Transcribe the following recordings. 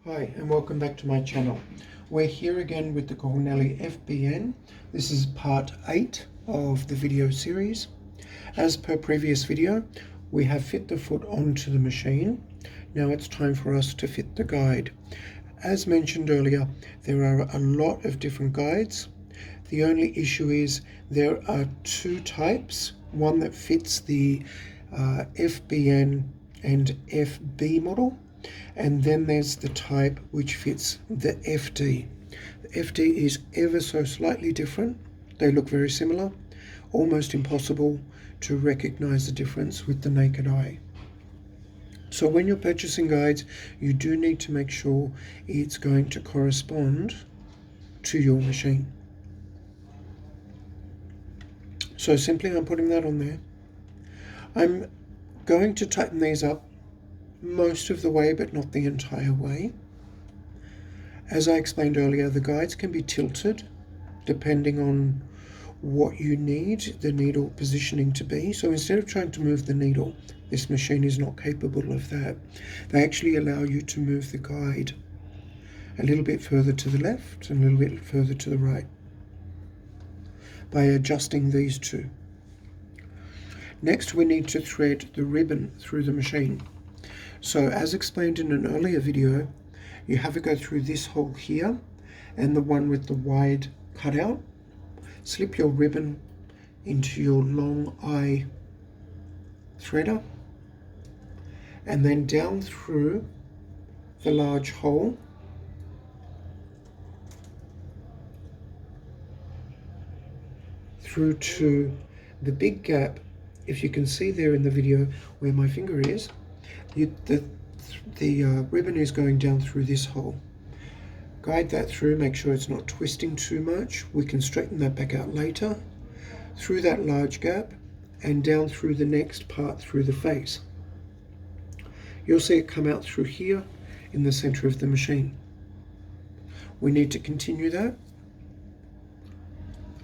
Hi and welcome back to my channel. We're here again with the Cornely FBN. This is part 8 of the video series. As per previous video, we have fit the foot onto the machine. Now it's time for us to fit the guide. As mentioned earlier, there are a lot of different guides. The only issue is there are two types, one that fits the FBN and FB model, and then there's the type which fits the FD. The FD is ever so slightly different. They look very similar, almost impossible to recognize the difference with the naked eye. So when you're purchasing guides, you do need to make sure it's going to correspond to your machine. So simply I'm putting that on there. I'm going to tighten these up most of the way, but not the entire way. As I explained earlier, the guides can be tilted depending on what you need the needle positioning to be. So instead of trying to move the needle, this machine is not capable of that. They actually allow you to move the guide a little bit further to the left and a little bit further to the right by adjusting these two. Next, we need to thread the ribbon through the machine. So as explained in an earlier video, you have to go through this hole here and the one with the wide cutout. Slip your ribbon into your long eye threader and then down through the large hole through to the big gap. If you can see there in the video where my finger is, the ribbon is going down through this hole. Guide that through, make sure it's not twisting too much. We can straighten that back out later. Through that large gap and down through the next part through the face. You'll see it come out through here in the center of the machine. We need to continue that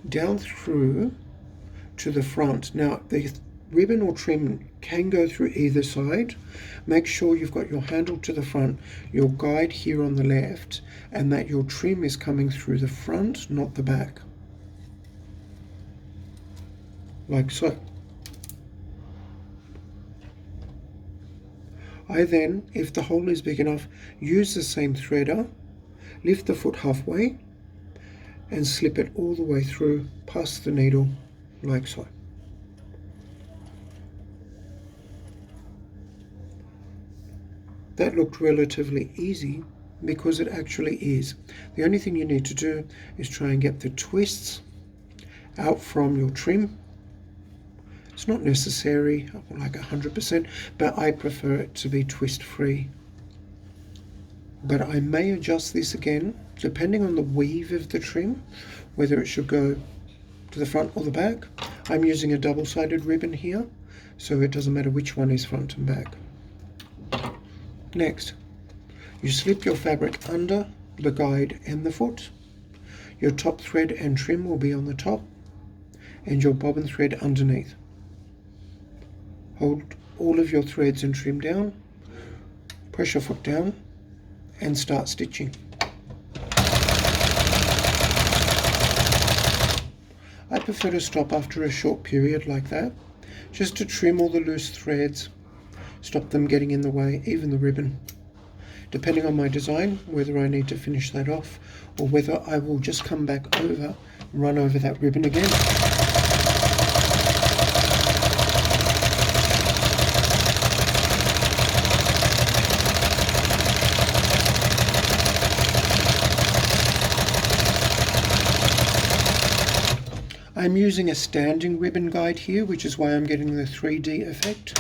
down through to the front. Now the ribbon or trim can go through either side. Make sure you've got your handle to the front, your guide here on the left, and that your trim is coming through the front, not the back. Like so. I then, if the hole is big enough, use the same threader, lift the foot halfway, and slip it all the way through past the needle, like so. That looked relatively easy because it actually is. The only thing you need to do is try and get the twists out from your trim. It's not necessary, like 100%, but I prefer it to be twist free. But I may adjust this again, depending on the weave of the trim, whether it should go to the front or the back. I'm using a double-sided ribbon here, so it doesn't matter which one is front and back. Next, you slip your fabric under the guide and the foot. Your top thread and trim will be on the top and your bobbin thread underneath. Hold all of your threads and trim down, press your foot down and start stitching. I prefer to stop after a short period like that, just to trim all the loose threads, stop them getting in the way, even the ribbon. Depending on my design, whether I need to finish that off or whether I will just come back over, run over that ribbon again. I'm using a standing ribbon guide here, which is why I'm getting the 3D effect.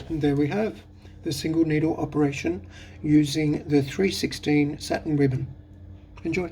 And there we have the single needle operation using the 316 satin ribbon. Enjoy.